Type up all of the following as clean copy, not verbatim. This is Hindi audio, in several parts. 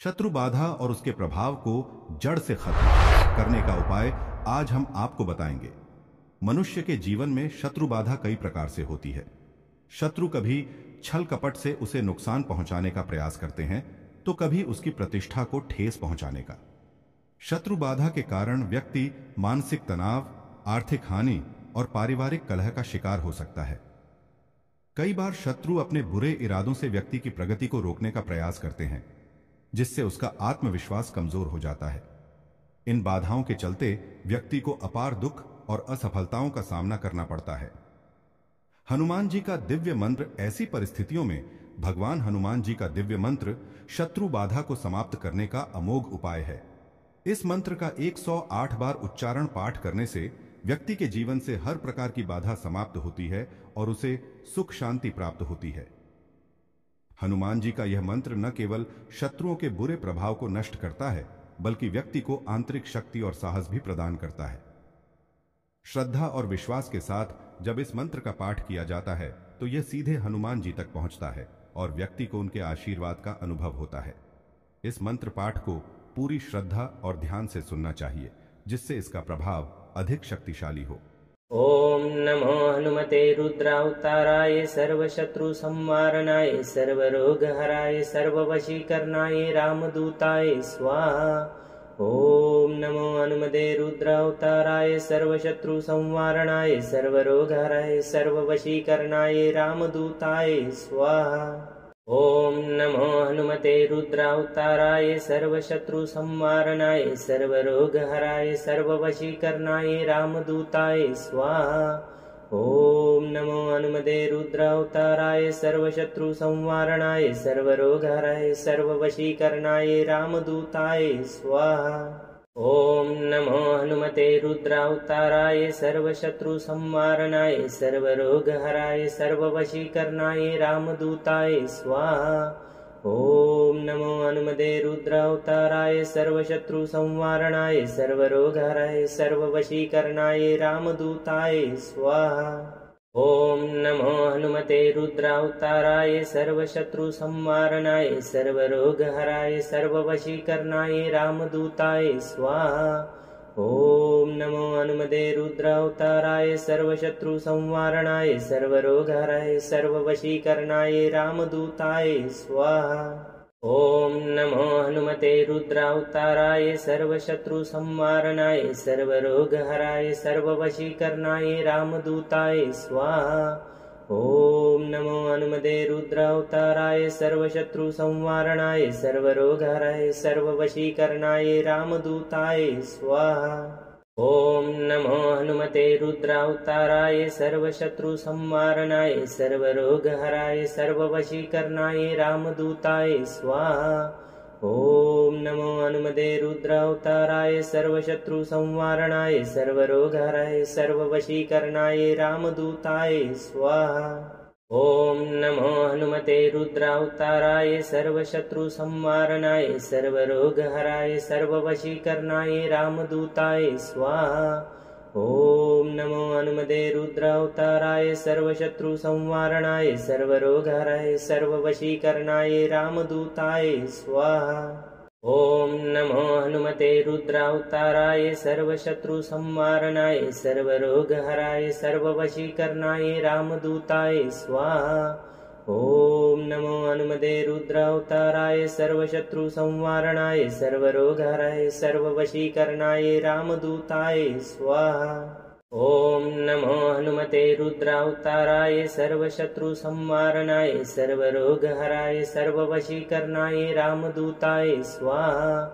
शत्रु बाधा और उसके प्रभाव को जड़ से खत्म करने का उपाय आज हम आपको बताएंगे। मनुष्य के जीवन में शत्रु बाधा कई प्रकार से होती है। शत्रु कभी छल कपट से उसे नुकसान पहुंचाने का प्रयास करते हैं, तो कभी उसकी प्रतिष्ठा को ठेस पहुंचाने का। शत्रु बाधा के कारण व्यक्ति मानसिक तनाव, आर्थिक हानि और पारिवारिक कलह का शिकार हो सकता है। कई बार शत्रु अपने बुरे इरादों से व्यक्ति की प्रगति को रोकने का प्रयास करते हैं, जिससे उसका आत्मविश्वास कमजोर हो जाता है। इन बाधाओं के चलते व्यक्ति को अपार दुख और असफलताओं का सामना करना पड़ता है। हनुमान जी का दिव्य मंत्र ऐसी परिस्थितियों में भगवान हनुमान जी का दिव्य मंत्र शत्रु बाधा को समाप्त करने का अमोघ उपाय है। इस मंत्र का 108 बार उच्चारण पाठ करने से व्यक्ति के जीवन से हर प्रकार की बाधा समाप्त होती है और उसे सुख शांति प्राप्त होती है। हनुमान जी का यह मंत्र न केवल शत्रुओं के बुरे प्रभाव को नष्ट करता है, बल्कि व्यक्ति को आंतरिक शक्ति और साहस भी प्रदान करता है। श्रद्धा और विश्वास के साथ जब इस मंत्र का पाठ किया जाता है, तो यह सीधे हनुमान जी तक पहुंचता है और व्यक्ति को उनके आशीर्वाद का अनुभव होता है। इस मंत्र पाठ को पूरी श्रद्धा और ध्यान से सुनना चाहिए, जिससे इसका प्रभाव अधिक शक्तिशाली हो। ओम नमो हनुमते रुद्रावताराय सर्वशत्रु संवारणाय सर्वरोगहराय सर्ववशीकरणाय रामदूताय स्वाहा। ओम नमो हनुमते रुद्रावताराय सर्वशत्रु संवारणाय सर्वरोगहराय सर्ववशीकरणाय रामदूताय स्वाहा। ओम नमो हनुमते रुद्रावताराय सर्वशत्रु संवारणाय सर्वरोगहराय सर्ववशीकरणाय रामदूताय स्वाहा। ओम नमो हनुमते रुद्रावताराय सर्वशत्रु संवारणाय सर्वरोगहराय सर्ववशीकरणाय रामदूताय स्वाहा। ओम नमो हनुमते रुद्रावताराय सर्वशत्रु संवारणाय सर्वरोगहराय सर्ववशीकरणाय रामदूताय स्वाहा। ओम नमो हनुमते रुद्रावताराय सर्वशत्रु संवारणाय सर्वरोगहराय सर्ववशीकरणाय रामदूताय स्वाहा। ओम नमो हनुमते रुद्रावताराय सर्वशत्रु संवारणाय सर्वरोगहराय सर्ववशीकरणाय रामदूताय स्वाहा। ओम नमो हनुमते रुद्रावताराय सर्वशत्रु संवारणाय सर्वरोगहराय सर्ववशीकरणाय रामदूताय स्वाहा। ओम नमो हनुमते रुद्रावताराय सर्वशत्रु संवारणाय सर्वरोगहराय सर्ववशीकरणाय रामदूताय स्वाहा। ओम नमो हनुमते रुद्रावताराय सर्वशत्रु संवारणाय सर्वरोगहराय सर्ववशीकरणाय रामदूताय स्वाहा। ओम नमो हनुमते रुद्रावताराय सर्वशत्रु संवारणाय सर्वरोगहराय सर्ववशीकरणाय रामदूताय स्वाहा। ओम नमो हनुमते रुद्रावताराय सर्वशत्रु संवारणाय सर्वरोगहराय सर्ववशीकरणाय रामदूताय स्वाहा। ओम नमो हनुमते रुद्रावताराय सर्वशत्रु संवारणाय सर्वरोगहराय सर्ववशीकरणाय रामदूताय स्वाहा। ओम नमो हनुमते रुद्रावताराय सर्वशत्रु संवारणाय सर्वरोगहराय सर्ववशीकरणाय रामदूताय स्वाहा। ओम नमो हनुमते रुद्रावताराय सर्वशत्रु संवारणाय सर्वरोगहराय सर्ववशीकरणाय रामदूताय स्वाहा। ओम नमो हनुमते रुद्रावताराय सर्वशत्रु संवारणाय सर्वरोगहराय सर्ववशीकरणाय रामदूताय स्वाहा। ओम नमो हनुमते रुद्रावताराय सर्वशत्रु संवारणाय सर्वरोगहराय सर्ववशीकरणाय रामदूताय स्वाहा।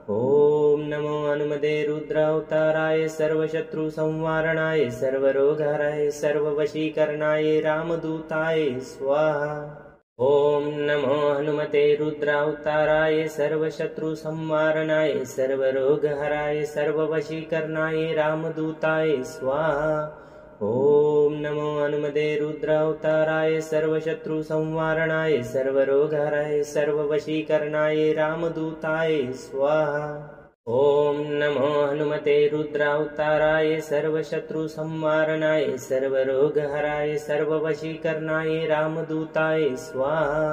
ओम नमो हनुमते रुद्रावताराय सर्वशत्रु संवारणाय सर्वरोगहराय सर्ववशीकरणाय रामदूताय स्वाहा। ओम नमो हनुमते रुद्रावताराय सर्वशत्रु संवारणाय सर्वरोगहराय सर्ववशीकरणाय रामदूताय स्वाहा। ओम नमो हनुमते रुद्रावताराय सर्वशत्रु संवारणाय सर्वरोगहराय सर्ववशीकरणाय रामदूताय स्वाहा। ओम नमो हनुमते रुद्रावताराय सर्वशत्रु संवारणाय सर्वरोगहराय सर्ववशीकरणाय रामदूताय स्वाहा।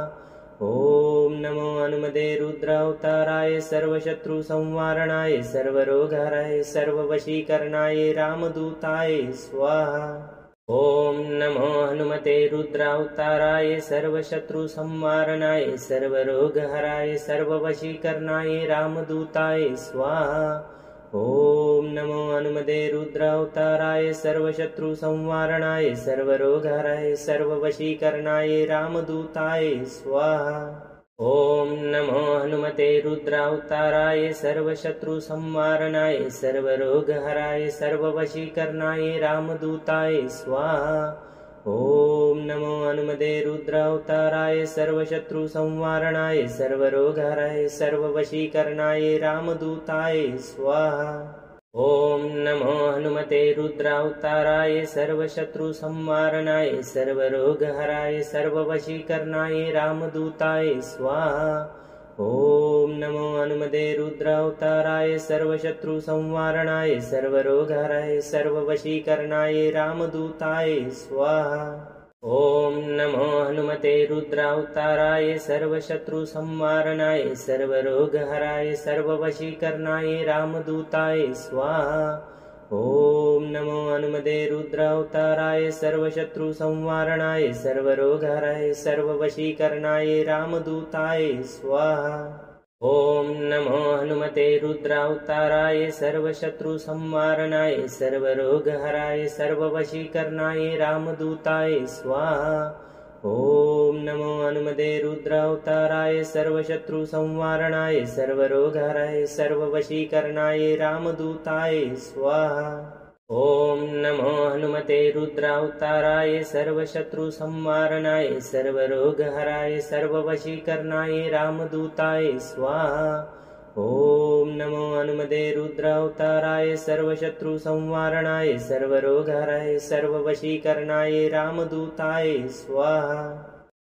ॐ नमो हनुमते रुद्रावताराय सर्वशत्रुसंवारणाय सर्वरोगहराय सर्ववशीकरणाय रामदूताय स्वाहा। ॐ नमो हनुमते रुद्रावताराय सर्वशत्रुसंवारणाय सर्वरोगहराय सर्ववशीकरणाय रामदूताय स्वाहा। ॐ नमो हनुमते रुद्रावताराय सर्वशत्रुसंवारणाय सर्वरोगहराय सर्ववशीकरणाय रामदूताय स्वाहा। ॐ नमो हनुमते रुद्रावताराय सर्वशत्रुसंवारणाय सर्वरोगहराय सर्ववशीकरणाय रामदूताय स्वाहा। ॐ नमो हनुमते रुद्रावताराय सर्वशत्रुसंवारणाय सर्वरोगहराय सर्ववशीकरणाय रामदूताय स्वाहा। ॐ नमो हनुमते रुद्रावताराय सर्वशत्रुसंवारणाय सर्वरोगहराय सर्ववशीकरणाय रामदूताय स्वाहा। ॐ नमो हनुमते रुद्रावताराय सर्वशत्रुसंवारणाय सर्वरोगहराय सर्ववशीकरणाय रामदूताय स्वाहा। ॐ नमो हनुमते रुद्रावताराय सर्वशत्रुसंवारणाय सर्वरोगहराय सर्ववशीकरणाय रामदूताय स्वाहा। ॐ नमो हनुमते रुद्रावताराय सर्वशत्रुसंवारणाय सर्वरोगहराय सर्ववशीकरणाय रामदूताय स्वाहा। ॐ नमो हनुमते रुद्रावताराय सर्वशत्रुसंवारणाय सर्वरोगहराय सर्ववशीकरणाय रामदूताय स्वाहा। ॐ नमो हनुमते रुद्रावताराय सर्वशत्रुसंवारणाय सर्वरोगहराय सर्ववशीकरणाय रामदूताय स्वाहा। ॐ नमो हनुमते रुद्रावताराय सर्वशत्रुसंवारणाय सर्वरोगहराय सर्ववशीकरणाय रामदूताय स्वाहा। ॐ नमो हनुमते रुद्रावताराय सर्वशत्रुसंवारणाय सर्वरोगहराय सर्ववशीकरणाय रामदूताय स्वाहा।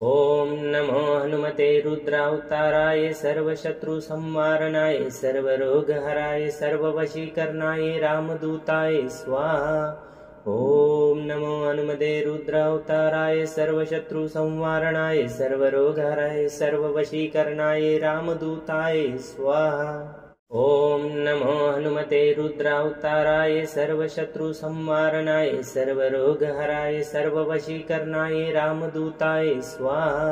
ॐ नमो हनुमते रुद्रावताराय सर्वशत्रुसंवारणाय सर्वरोगहराय सर्ववशीकरणाय रामदूताय स्वाहा। ॐ नमो हनुमते रुद्रावताराय सर्वशत्रुसंवारणाय सर्वरोगहराय सर्ववशीकरणाय रामदूताय स्वाहा। ॐ नमो हनुमते रुद्रावताराय सर्वशत्रुसंवारणाय सर्वरोगहराय सर्ववशीकरणाय रामदूताय स्वाहा।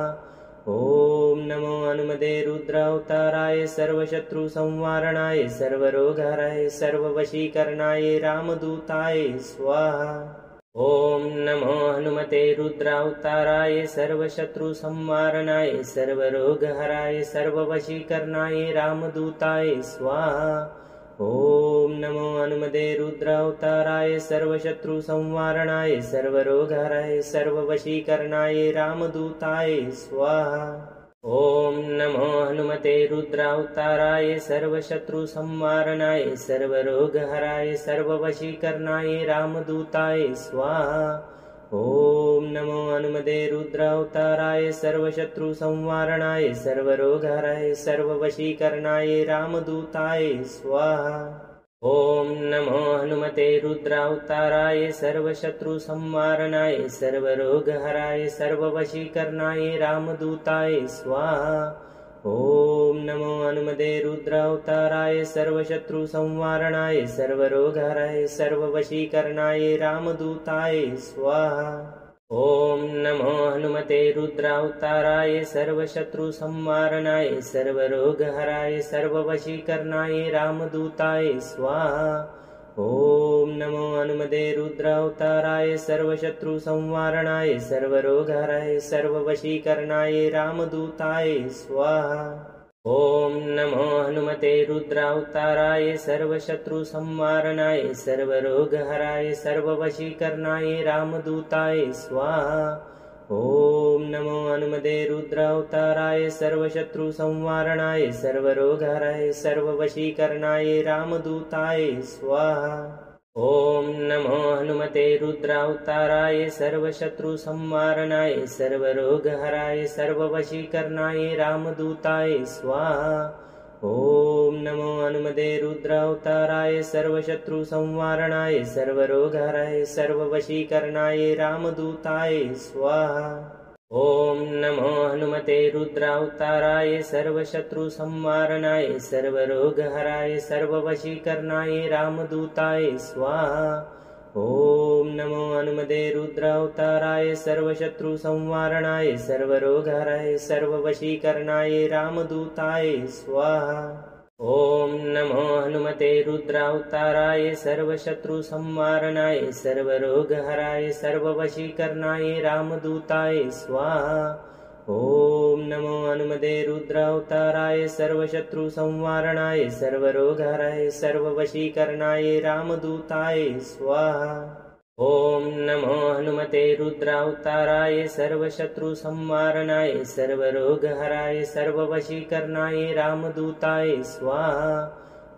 ॐ नमो हनुमते रुद्रावताराय सर्वशत्रुसंवारणाय सर्वरोगहराय सर्ववशीकरणाय रामदूताय स्वाहा। ॐ नमो हनुमते रुद्रावताराय सर्वशत्रुसंवारणाय सर्वरोगहराय सर्ववशीकरणाय रामदूताय स्वाहा। ॐ नमो हनुमते रुद्रावताराय सर्वशत्रुसंवारणाय सर्वरोगहराय सर्ववशीकरणाय रामदूताय स्वाहा। ॐ नमो हनुमते रुद्रावताराय सर्वशत्रुसंवारणाय सर्वरोगहराय सर्ववशीकरणाय रामदूताय स्वाहा। ॐ नमो हनुमते रुद्रावताराय सर्वशत्रुसंवारणाय सर्वरोगहराय सर्ववशीकरणाय रामदूताय स्वाहा। ॐ नमो हनुमते रुद्रावताराय सर्वशत्रुसंवारणाय सर्वरोगहराय सर्ववशीकरणाय रामदूताय स्वाहा। ॐ नमो हनुमते रुद्रावताराय सर्वशत्रुसंवारणाय सर्वरोगहराय सर्ववशीकरणाय रामदूताय स्वाहा। ॐ नमो हनुमते रुद्रावताराय सर्वशत्रुसंवारणाय सर्वरोगहराय सर्ववशीकरणाय रामदूताय स्वाहा। ॐ नमो हनुमते रुद्रावताराय सर्वशत्रुसंवारणाय सर्वरोगहराय सर्ववशीकरणाय रामदूताय स्वाहा। ॐ नमो हनुमते रुद्रावताराय सर्वशत्रुसंवारणाय सर्वरोगहराय सर्ववशीकरणाय रामदूताय स्वाहा। ॐ नमो हनुमते रुद्रावताराय सर्वशत्रुसंवारणाय सर्वरोगहराय सर्ववशीकरणाय रामदूताय स्वाहा। ॐ नमो हनुमते रुद्रावताराय सर्वशत्रुसंवारणाय सर्वरोगहराय सर्ववशीकरणाय रामदूताय स्वाहा। ॐ नमो हनुमते रुद्रावताराय सर्वशत्रुसंवारणाय सर्वरोगहराय सर्ववशीकरणाय रामदूताय स्वाहा। ॐ नमो हनुमते रुद्रावताराय सर्वशत्रुसंहारणाय सर्वरोगहराय सर्ववशीकरणाय रामदूताय स्वाहा। ॐ नमो हनुमते रुद्रावताराय सर्वशत्रुसंहारणाय सर्वरोगहराय सर्ववशीकरणाय रामदूताय स्वाहा। ॐ नमो हनुमते रुद्रावताराय सर्वशत्रुसंहारणाय सर्वरोगहराय सर्ववशीकरणाय रामदूताय स्वाहा। ॐ नमो हनुमते रुद्रावताराय सर्वशत्रुसंहारणाय सर्वरोगहराय सर्ववशीकरणाय रामदूताय स्वाहा। ॐ नमो हनुमते रुद्रावताराय सर्वशत्रुसंहारणाय सर्वरोगहराय सर्ववशीकरणाय रामदूताय स्वाहा।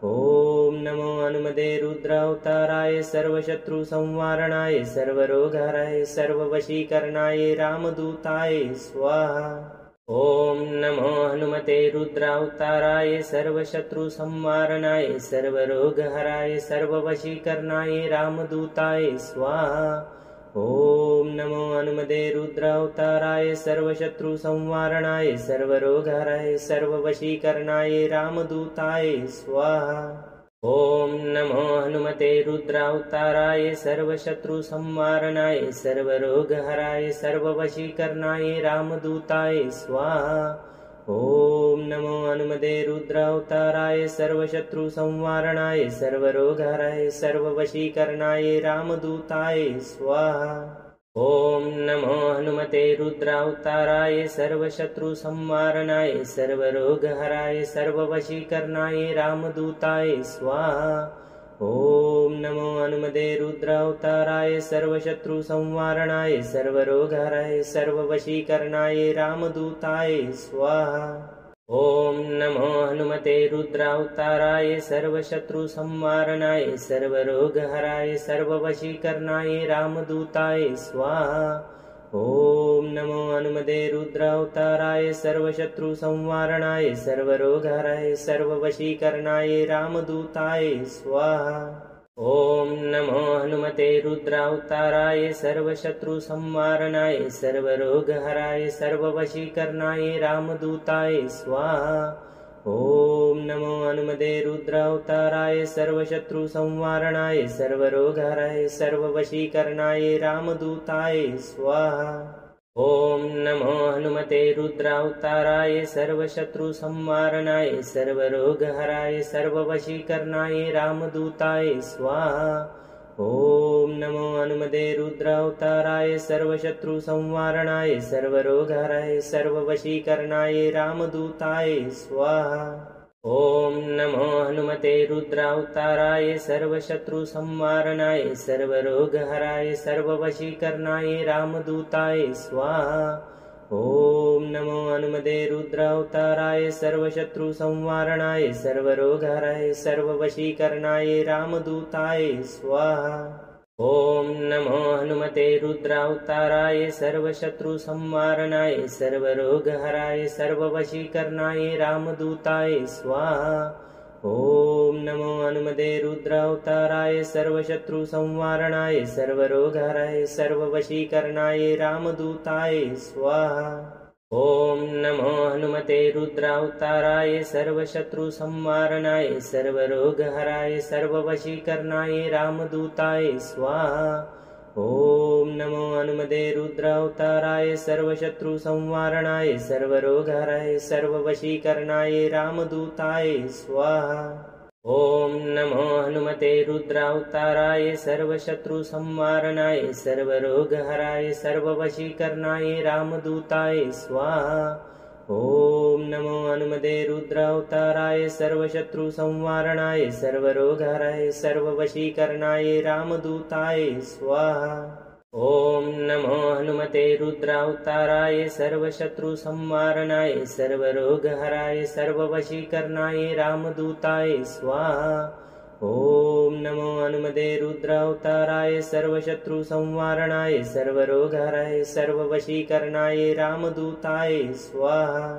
ॐ नमो हनुमते रुद्रावताराय सर्वशत्रुसंहारणाय सर्वरोगहराय सर्ववशीकरणाय रामदूताय स्वाहा। ॐ नमो हनुमते रुद्रावताराय सर्वशत्रुसंहारणाय सर्वरोगहराय सर्ववशीकरणाय रामदूताय स्वाहा। ॐ नमो हनुमते रुद्रावताराय सर्वशत्रुसंहारणाय सर्वरोगहराय सर्ववशीकरणाय रामदूताय स्वाहा। ॐ नमो हनुमते रुद्रावताराय सर्वशत्रुसंहारणाय सर्वरोगहराय सर्ववशीकरणाय रामदूताय स्वाहा। ॐ नमो हनुमते रुद्रावताराय सर्वशत्रुसंहारणाय सर्वरोगहराय सर्ववशीकरणाय रामदूताय स्वाहा। ॐ नमो हनुमते रुद्रावताराय सर्वशत्रुसंहारणाय सर्वरोगहराय सर्ववशीकरणाय रामदूताय स्वाहा। ॐ नमो हनुमते रुद्रावताराय सर्वशत्रुसंहारणाय सर्वरोगहराय सर्ववशीकरणाय रामदूताय स्वाहा। ॐ नमो हनुमते रुद्रावताराय सर्वशत्रुसंहारणाय सर्वरोगहराय सर्ववशीकरणाय रामदूताय स्वाहा। ॐ नमो हनुमते रुद्रावताराय सर्वशत्रुसंहारणाय सर्वरोगहराय सर्ववशीकरणाय रामदूताय स्वाहा। ॐ नमो हनुमते रुद्रावताराय सर्वशत्रुसंहारणाय सर्वरोगहराय सर्ववशीकरणाय रामदूताय स्वाहा। ॐ नमो हनुमते रुद्रावताराय सर्वशत्रुसंहारणाय सर्वरोगहराय सर्ववशीकरणाय रामदूताय स्वाहा। ॐ नमो हनुमते रुद्रावताराय सर्वशत्रुसंहारणाय सर्वरोगहराय सर्ववशीकरणाय रामदूताय स्वाहा। ॐ नमो हनुमते रुद्रावताराय सर्वशत्रुसंहारणाय सर्वरोगहराय सर्ववशीकरणाय रामदूताय स्वाहा। ॐ नमो हनुमते रुद्रावताराय सर्वशत्रुसंहारणाय सर्वरोगहराय सर्ववशीकरणाय रामदूताय स्वाहा। ॐ नमो हनुमते रुद्रावताराय सर्वशत्रुसंहारणाय सर्वरोगहराय सर्ववशीकरणाय रामदूताय स्वाहा। ॐ नमो हनुमते रुद्रावताराय सर्वशत्रुसंहारणाय सर्वरोगहराय सर्ववशीकरणाय रामदूताय स्वाहा। ॐ नमो हनुमते रुद्रावताराय सर्वशत्रुसंहारणाय सर्वरोगहराय सर्ववशीकरणाय रामदूताय स्वाहा। ॐ नमो हनुमते रुद्रावताराय सर्वशत्रुसंहारणाय सर्वरोगहराय सर्ववशीकरणाय रामदूताय स्वाहा। ॐ नमो हनुमते रुद्रावताराय सर्वशत्रुसंहारणाय सर्वरोगहराय सर्ववशीकरणाय रामदूताय स्वाहा। ॐ नमो हनुमते रुद्रावताराय सर्वशत्रुसंहारणाय सर्वरोगहराय सर्ववशीकरणाय रामदूताय स्वाहा। ॐ नमो हनुमते रुद्रावताराय सर्वशत्रुसंहारणाय सर्वरोगहराय सर्ववशीकरणाय रामदूताय स्वाहा। ॐ नमो हनुमते रुद्रावताराय सर्वशत्रुसंहारणाय सर्वरोगहराय सर्ववशीकरणाय रामदूताय स्वाहा। ॐ नमो हनुमते रुद्रावताराय सर्वशत्रुसंहारणाय सर्वरोगहराय सर्ववशीकरणाय रामदूताय स्वाहा।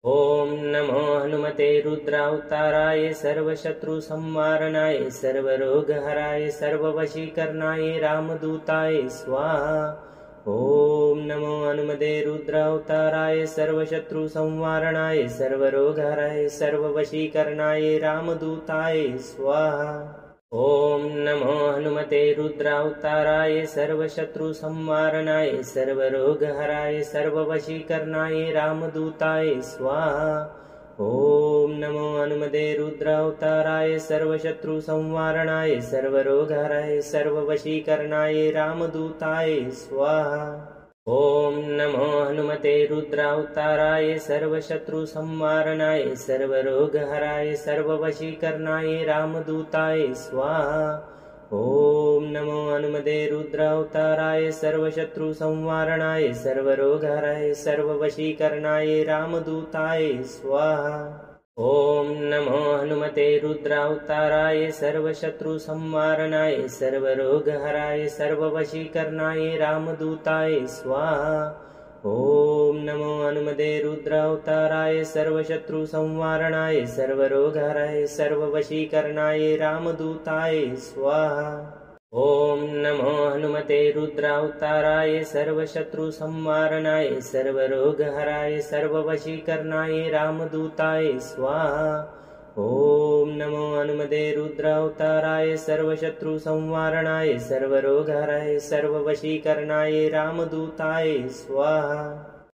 ॐ नमो हनुमते रुद्रावताराय सर्वशत्रुसंहारणाय सर्वरोगहराय सर्ववशीकरणाय रामदूताय स्वाहा। ॐ नमो हनुमते रुद्रावताराय सर्वशत्रुसंवारणाय सर्वरोगहराय सर्ववशीकरणाय रामदूताय स्वाहा। ॐ नमो हनुमते रुद्रावताराय सर्वशत्रुसंवारणाय सर्वरोगहराय सर्ववशीकरणाय रामदूताय स्वाहा। ॐ नमो हनुमते रुद्रावताराय सर्वशत्रुसंवारणाय सर्वरोगहराय सर्ववशीकरणाय रामदूताय स्वाहा। ॐ नमो हनुमते रुद्रावताराय सर्वशत्रुसंवारणाय सर्वरोगहराय सर्ववशीकरणाय रामदूताय स्वाहा। ॐ नमो हनुमते रुद्रावताराय सर्वशत्रुसंवारणाय सर्वरोगहराय सर्ववशीकरणाय रामदूताय स्वाहा। ॐ नमो हनुमते रुद्रावताराय सर्वशत्रुसंवारणाय सर्वरोगहराय सर्ववशीकरणाय रामदूताय स्वाहा। ॐ नमो हनुमते रुद्रावताराय सर्वशत्रुसंवारणाय सर्वरोगहराय सर्ववशीकरणाय रामदूताय स्वाहा। ॐ नमो हनुमते रुद्रावताराय सर्वशत्रुसंवारणाय सर्वरोगहराय सर्ववशीकरणाय रामदूताय स्वाहा। ॐ नमो हनुमते रुद्रावताराय सर्वशत्रुसंवारणाय सर्वरोगहराय सर्ववशीकरणाय रामदूताय स्वाहा।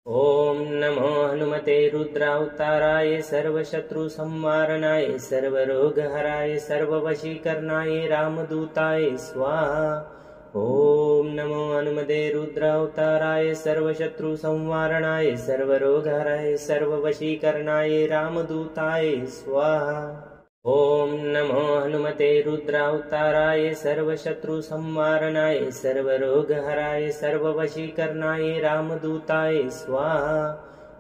ॐ नमो हनुमते रुद्रावताराय सर्वशत्रुसंवारणाय सर्वरोगहराय सर्ववशीकरणाय रामदूताय स्वाहा। ॐ नमो हनुमते रुद्रावताराय सर्वशत्रुसंवारणाय सर्वरोगहराय सर्ववशीकरणाय रामदूताय स्वाहा। ॐ नमो हनुमते रुद्रावताराय सर्वशत्रुसंवारणाय सर्वरोगहराय सर्ववशीकरणाय रामदूताय स्वाहा।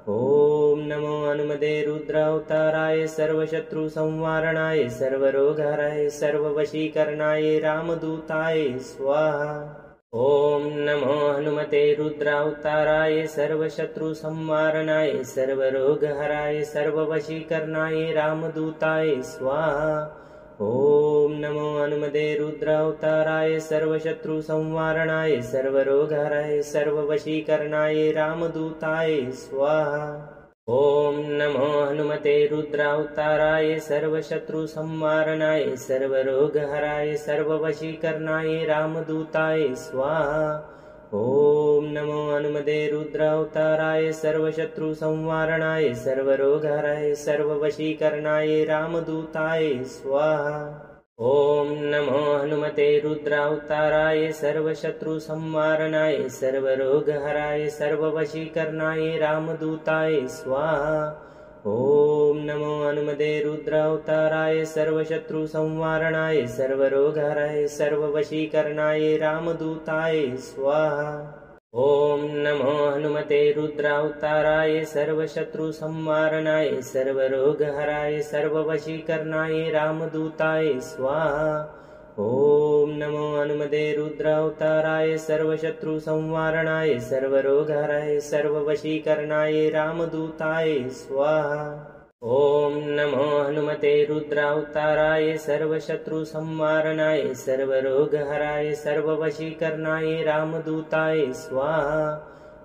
ॐ नमो हनुमते रुद्रावताराय सर्वशत्रुसंवारणाय सर्वरोगहराय सर्ववशीकरणाय रामदूताय स्वाहा। ॐ नमो हनुमते रुद्रावताराय सर्वशत्रुसंवारणाय सर्वरोगहराय सर्ववशीकरणाय रामदूताय स्वाहा। ॐ नमो हनुमते रुद्रावताराय सर्वशत्रुसंवारणाय सर्वरोगहराय सर्ववशीकरणाय रामदूताय स्वाहा। ॐ नमो हनुमते रुद्रावताराय सर्वशत्रुसंवारणाय सर्वरोगहराय सर्ववशीकरणाय रामदूताय स्वाहा। ॐ नमो हनुमते रुद्रावताराय सर्वशत्रुसंवारणाय सर्वरोगहराय सर्ववशीकरणाय रामदूताय स्वाहा। ॐ नमो हनुमते रुद्रावताराय सर्वशत्रुसंवारणाय सर्वरोगहराय सर्ववशीकरणाय रामदूताय स्वाहा। ॐ नमो हनुमते रुद्रावताराय सर्वशत्रुसंवारणाय सर्वरोगहराय सर्ववशीकरणाय रामदूताय स्वाहा। ॐ नमो हनुमते रुद्रावताराय सर्वशत्रुसंवारणाय सर्वरोगहराय सर्ववशीकरणाय रामदूताय स्वाहा। ॐ नमो हनुमते रुद्रावताराय सर्वशत्रुसंवारणाय सर्वरोगहराय सर्ववशीकरणाय रामदूताय स्वाहा। ॐ नमो हनुमते रुद्रावताराय सर्वशत्रुसंवारणाय सर्वरोगहराय सर्ववशीकरणाय रामदूताय स्वाहा।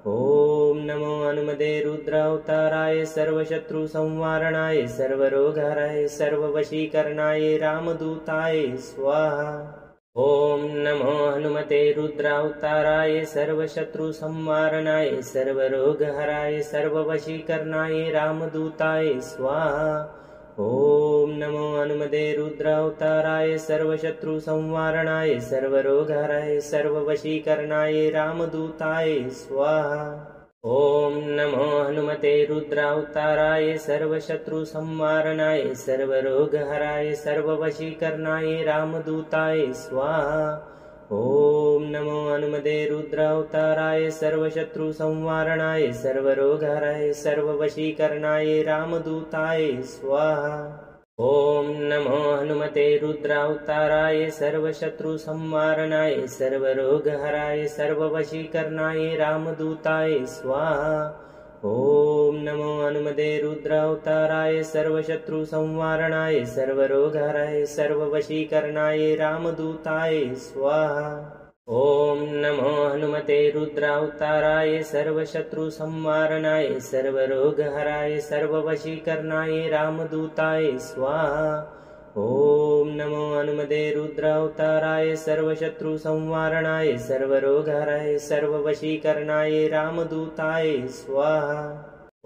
ॐ नमो हनुमते रुद्रावताराय सर्वशत्रुसंवारणाय सर्वरोगहराय सर्ववशीकरणाय रामदूताय स्वाहा। ॐ नमो हनुमते रुद्रावताराय सर्वशत्रुसंवारणाय सर्वरोगहराय सर्ववशीकरणाय रामदूताय स्वाहा। ॐ नमो हनुमते रुद्रावताराय सर्वशत्रुसंवारणाय सर्वरोगहराय सर्ववशीकरणाय रामदूताय स्वाहा। ॐ नमो हनुमते रुद्रावताराय सर्वशत्रुसंवारणाय सर्वरोगहराय सर्ववशीकरणाय रामदूताय स्वाहा। ॐ नमो हनुमते रुद्रावताराय सर्वशत्रुसंवारणाय सर्वरोगहराय सर्ववशीकरणाय रामदूताय स्वाहा। ॐ नमो हनुमते रुद्रावताराय सर्वशत्रुसंवारणाय सर्वरोगहराय सर्ववशीकरणाय रामदूताय स्वाहा। ॐ नमो हनुमते रुद्रावताराय सर्वशत्रुसंवारणाय सर्वरोगहराय सर्ववशीकरणाय रामदूताय स्वाहा। ॐ नमो हनुमते रुद्रावताराय सर्वशत्रुसंहारणाय सर्वरोगहराय सर्ववशीकरणाय रामदूताय स्वाहा। ॐ नमो हनुमते रुद्रावताराय सर्वशत्रुसंहारणाय सर्वरोगहराय सर्ववशीकरणाय रामदूताय स्वाहा।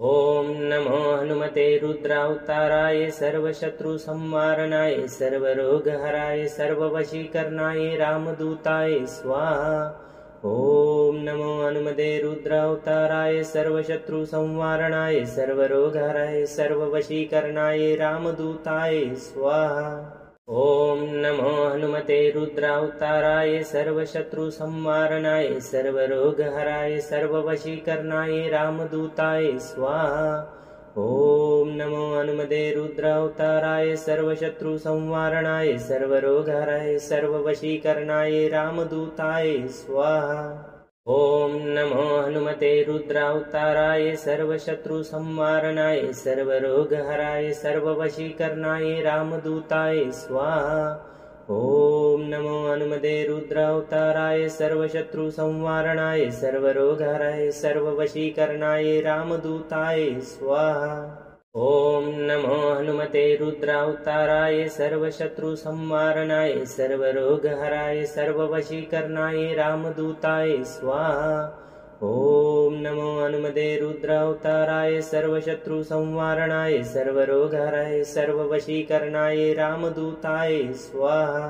ॐ नमो हनुमते रुद्रावताराय सर्वशत्रुसंहारणाय सर्वरोगहराय सर्ववशीकरणाय रामदूताय स्वाहा। ॐ नमो हनुमते रुद्रावताराय सर्वशत्रुसंहारणाय सर्वरोगहराय सर्ववशीकरणाय रामदूताय स्वाहा। ॐ नमो हनुमते रुद्रावताराय सर्वशत्रुसंहारणाय सर्वरोगहराय सर्ववशीकरणाय रामदूताय स्वाहा। ॐ नमो हनुमते रुद्रावताराय सर्वशत्रुसंहारणाय सर्वरोगहराय सर्ववशीकरणाय रामदूताय स्वाहा। ॐ नमो हनुमते रुद्रावताराय सर्वशत्रुसंहारणाय सर्वरोगहराय सर्ववशीकरणाय रामदूताय स्वाहा। ॐ नमो हनुमते रुद्रावताराय सर्वशत्रुसंहारणाय सर्वरोगहराय सर्ववशीकरणाय रामदूताय स्वाहा। ॐ नमो हनुमते रुद्रावताराय सर्वशत्रुसंहारणाय सर्वरोगहराय सर्ववशीकरणाय रामदूताय स्वाहा। ॐ नमो हनुमते रुद्रावताराय सर्वशत्रुसंहारणाय सर्वरोगहराय सर्ववशीकरणाय रामदूताय स्वाहा।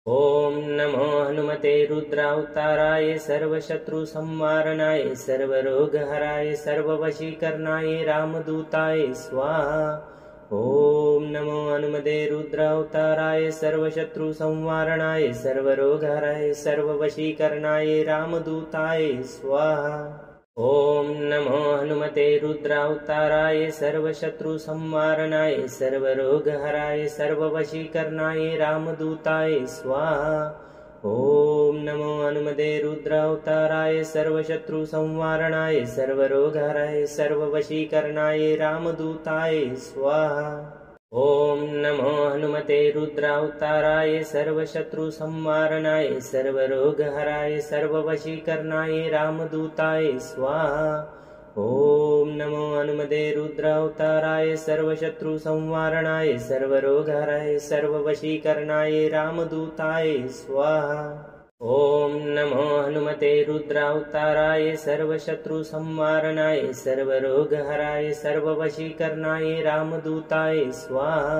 ॐ नमो हनुमते रुद्रावताराय सर्वशत्रुसंहारणाय सर्वरोगहराय सर्ववशीकरणाय रामदूताय स्वाहा। ॐ नमो हनुमते रुद्रावताराय सर्वशत्रुसंहारणाय सर्वरोगहराय सर्ववशीकरणाय रामदूताय स्वाहा। ॐ नमो हनुमते रुद्रावताराय सर्वशत्रुसंहारणाय सर्वरोगहराय सर्ववशीकरणाय रामदूताय स्वाहा। ॐ नमो हनुमते रुद्रावताराय सर्वशत्रुसंहारणाय सर्वरोगहराय सर्ववशीकरणाय रामदूताय स्वाहा। ॐ नमो हनुमते रुद्रावताराय सर्वशत्रुसंहारणाय सर्वरोगहराय सर्ववशीकरणाय रामदूताय स्वाहा। ॐ नमो हनुमते रुद्रावताराय सर्वशत्रुसंहारणाय सर्वरोगहराय सर्ववशीकरणाय रामदूताय स्वाहा। ॐ नमो हनुमते रुद्रावताराय सर्वशत्रुसंहारणाय सर्वरोगहराय सर्ववशीकरणाय रामदूताय स्वाहा।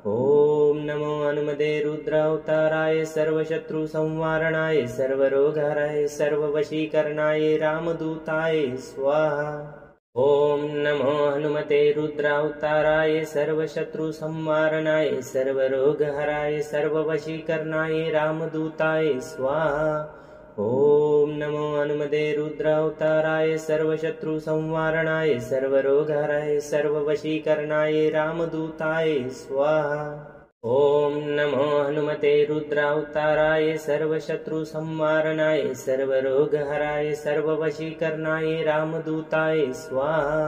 ॐ नमो हनुमते रुद्रावताराय सर्वशत्रुसंहारणाय सर्वरोगहराय सर्ववशीकरणाय रामदूताय स्वाहा। ॐ नमो हनुमते रुद्रावताराय सर्वशत्रुसंहारणाय सर्वरोगहराय सर्ववशीकरणाय रामदूताय स्वाहा। ॐ नमो हनुमते रुद्रावताराय सर्वशत्रुसंहारणाय सर्वरोगहराय सर्ववशीकरणाय रामदूताय स्वाहा। ॐ नमो हनुमते रुद्रावताराय सर्वशत्रुसंहारणाय सर्वरोगहराय सर्ववशीकरणाय रामदूताय स्वाहा।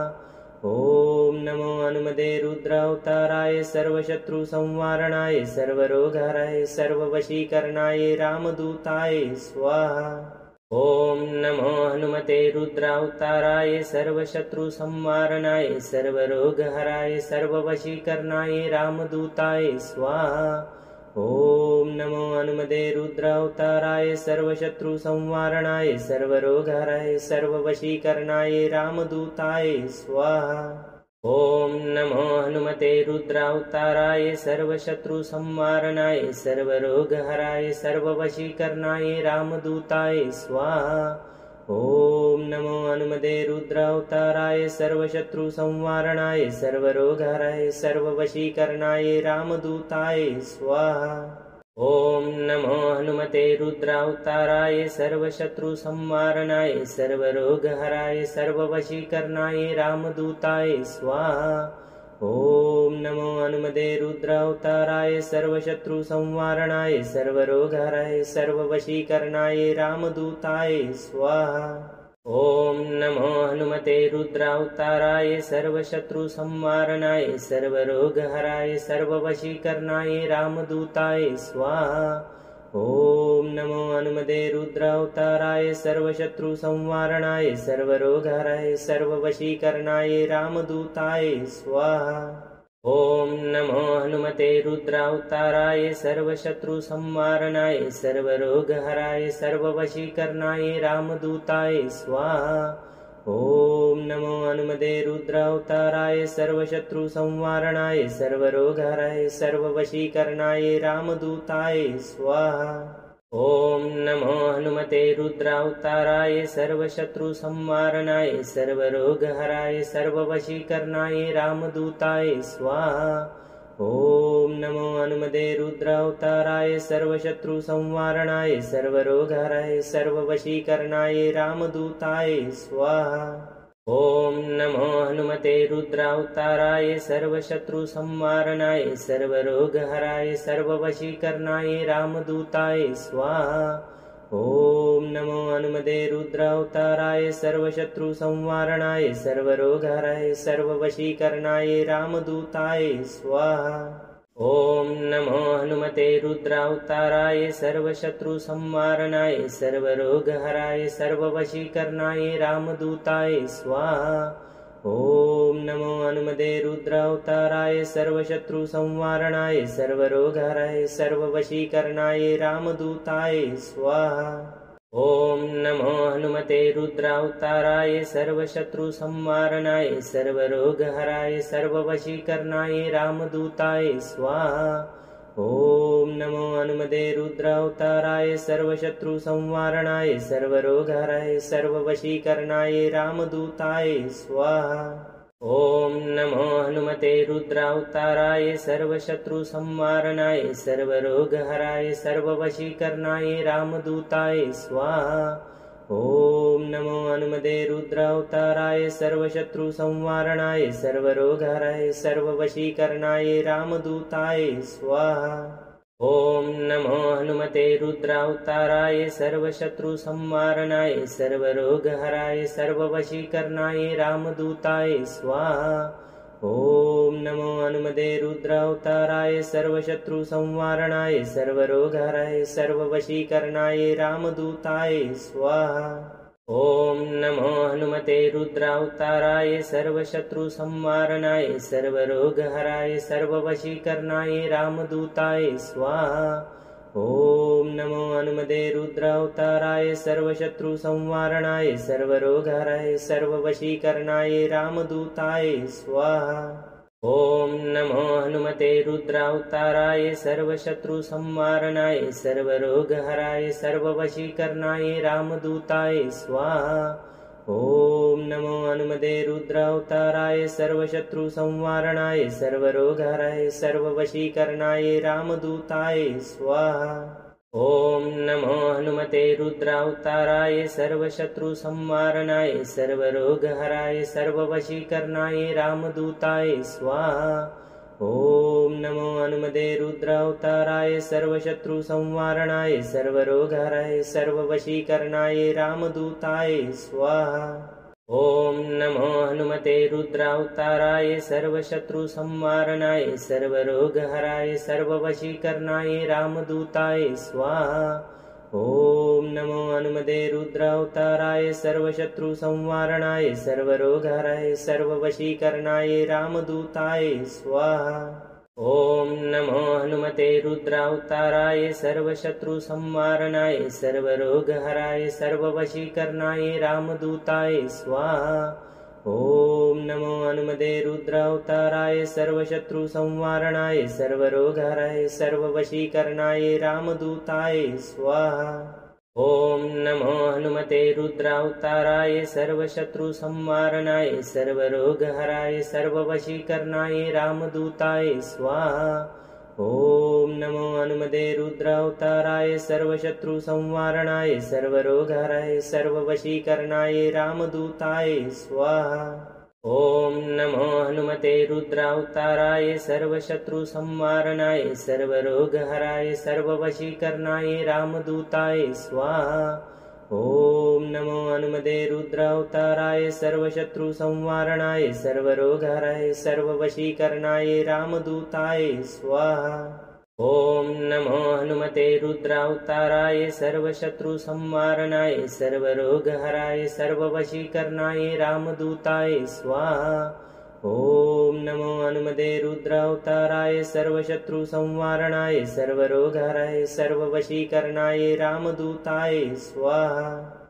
ॐ नमो हनुमते रुद्रावताराय सर्वशत्रुसंहारणाय सर्वरोगहराय सर्ववशीकरणाय रामदूताय स्वाहा। ॐ नमो हनुमते रुद्रावताराय सर्वशत्रुसंहारणाय सर्वरोगहराय सर्ववशीकरणाय रामदूताय स्वाहा। ॐ नमो हनुमते रुद्रावताराय सर्वशत्रुसंहारणाय सर्वरोगहराय सर्ववशीकरणाय रामदूताय स्वाहा। ॐ नमो हनुमते रुद्रावताराय सर्वशत्रुसंहारणाय सर्वरोगहराय सर्ववशीकरणाय रामदूताय स्वाहा। ॐ नमो हनुमते रुद्रावताराय सर्वशत्रुसंहारणाय सर्वरोगहराय सर्ववशीकरणाय रामदूताय स्वाहा। ॐ नमो हनुमते रुद्रावताराय सर्वशत्रुसंहारणाय सर्वरोगहराय सर्ववशीकरणाय रामदूताय स्वाहा। ॐ नमो हनुमते रुद्रावताराय सर्वशत्रुसंहारणाय सर्वरोगहराय सर्ववशीकरणाय रामदूताय स्वाहा। ॐ नमो हनुमते रुद्रावताराय सर्वशत्रुसंहारणाय सर्वरोगहराय सर्ववशीकरणाय रामदूताय स्वाहा। ॐ नमो हनुमते रुद्रावताराय सर्वशत्रुसंवारणाय सर्वरोगहराय सर्ववशीकरणाय रामदूताय स्वाहा। ॐ नमो हनुमते रुद्रावताराय सर्वशत्रुसंवारणाय सर्वरोगहराय सर्ववशीकरणाय रामदूताय स्वाहा। ॐ नमो हनुमते रुद्रावताराय सर्वशत्रुसंवारणाय सर्वरोगहराय सर्ववशीकरणाय रामदूताय स्वाहा। ॐ नमो हनुमते रुद्रावताराय सर्वशत्रुसंवारणाय सर्वरोगहराय सर्ववशीकरणाय रामदूताय स्वाहा। ॐ नमो हनुमते रुद्रावताराय सर्वशत्रुसंवारणाय सर्वरोगहराय सर्ववशीकरणाय रामदूताय स्वाहा। ॐ नमो हनुमते रुद्रावताराय सर्वशत्रुसंवारणाय सर्वरोगहराय सर्ववशीकरणाय रामदूताय स्वाहा। ॐ नमो हनुमते रुद्रावताराय सर्वशत्रुसंवारणाय सर्वरोगहराय सर्ववशीकरणाय रामदूताय स्वाहा। ॐ नमो हनुमते रुद्रावताराय सर्वशत्रुसंवारणाय सर्वरोगहराय सर्ववशीकरणाय रामदूताय स्वाहा। ॐ नमो हनुमते रुद्रावताराय सर्वशत्रुसंवारणाय सर्वरोगहराय सर्ववशीकरणाय रामदूताय स्वाहा। ॐ नमो हनुमते रुद्रावताराय सर्वशत्रुसंवारणाय सर्वरोगहराय सर्ववशीकरणाय रामदूताय स्वाहा। ॐ नमो हनुमते रुद्रावताराय सर्वशत्रुसंवारणाय सर्वरोगहराय सर्ववशीकरणाय रामदूताय स्वाहा। ॐ नमो हनुमते रुद्रावताराय सर्वशत्रुसंवारणाय सर्वरोगहराय सर्ववशीकरणाय रामदूताय स्वाहा। ॐ नमो हनुमते रुद्रावताराय सर्वशत्रुसंवारणाय सर्वरोगहराय सर्ववशीकरणाय रामदूताय स्वाहा। ॐ नमो हनुमते रुद्रावताराय सर्वशत्रुसंवारणाय सर्वरोगहराय सर्ववशीकरणाय रामदूताय स्वाहा। ॐ नमो हनुमते रुद्रावताराय सर्वशत्रुसंवारणाय सर्वरोगहराय सर्ववशीकरणाय रामदूताय स्वाहा। ॐ नमो हनुमते रुद्रावताराय सर्वशत्रुसंवारणाय सर्वरोगहराय सर्ववशीकरणाय रामदूताय स्वाहा। ॐ नमो हनुमते रुद्रावताराय सर्वशत्रुसंवारणाय सर्वरोगहराय सर्ववशीकरणाय रामदूताय स्वाहा। ॐ नमो हनुमते रुद्रावताराय सर्वशत्रुसंवारणाय सर्वरोगहराय सर्ववशीकरणाय रामदूताय स्वाहा। ॐ नमो हनुमते रुद्रावताराय सर्वशत्रुसंवारणाय सर्वरोगहराय सर्ववशीकरणाय रामदूताय स्वाहा। ॐ नमो हनुमते रुद्रावताराय सर्वशत्रुसंवारणाय सर्वरोगहराय सर्ववशीकरणाय रामदूताय स्वाहा। ॐ नमो हनुमते रुद्रावताराय सर्वशत्रुसंवारणाय सर्वरोगहराय सर्ववशीकरणाय रामदूताय स्वाहा। ॐ नमो हनुमते रुद्रावताराय सर्वशत्रुसंवारणाय सर्वरोगहराय सर्ववशीकरणाय रामदूताय स्वाहा। ॐ नमो हनुमते रुद्रावताराय सर्वशत्रुसंवारणाय सर्वरोगहराय सर्ववशीकरणाय रामदूताय स्वाहा। ॐ नमो हनुमते रुद्रावताराय सर्वशत्रुसंवारणाय सर्वरोगहराय सर्ववशीकरणाय रामदूताय स्वाहा। ॐ नमो हनुमते रुद्रावताराय सर्वशत्रुसंवारणाय सर्वरोगहराय सर्ववशीकरणाय रामदूताय स्वाहा। ॐ नमो हनुमते रुद्रावताराय सर्वशत्रुसंवारणाय सर्वरोगहराय सर्ववशीकरणाय रामदूताय स्वाहा। ॐ नमो हनुमते रुद्रावताराय सर्वशत्रुसंवारणाय सर्वरोगहराय सर्ववशीकरणाय रामदूताय स्वाहा। ॐ नमो हनुमते रुद्रावताराय सर्वशत्रुसंवारणाय सर्वरोगहराय सर्ववशीकरणाय रामदूताय स्वाहा। ॐ नमो हनुमते रुद्रावताराय सर्वशत्रुसंवारणाय सर्वरोगहराय सर्ववशीकरणाय रामदूताय स्वाहा। ॐ नमो हनुमते रुद्रावताराय सर्वशत्रुसंहारणाय सर्वरोगहराय सर्ववशीकरणाय रामदूताय स्वाहा। ॐ नमो हनुमते रुद्रावताराय सर्वशत्रुसंहारणाय सर्वरोगहराय सर्ववशीकरणाय रामदूताय स्वाहा।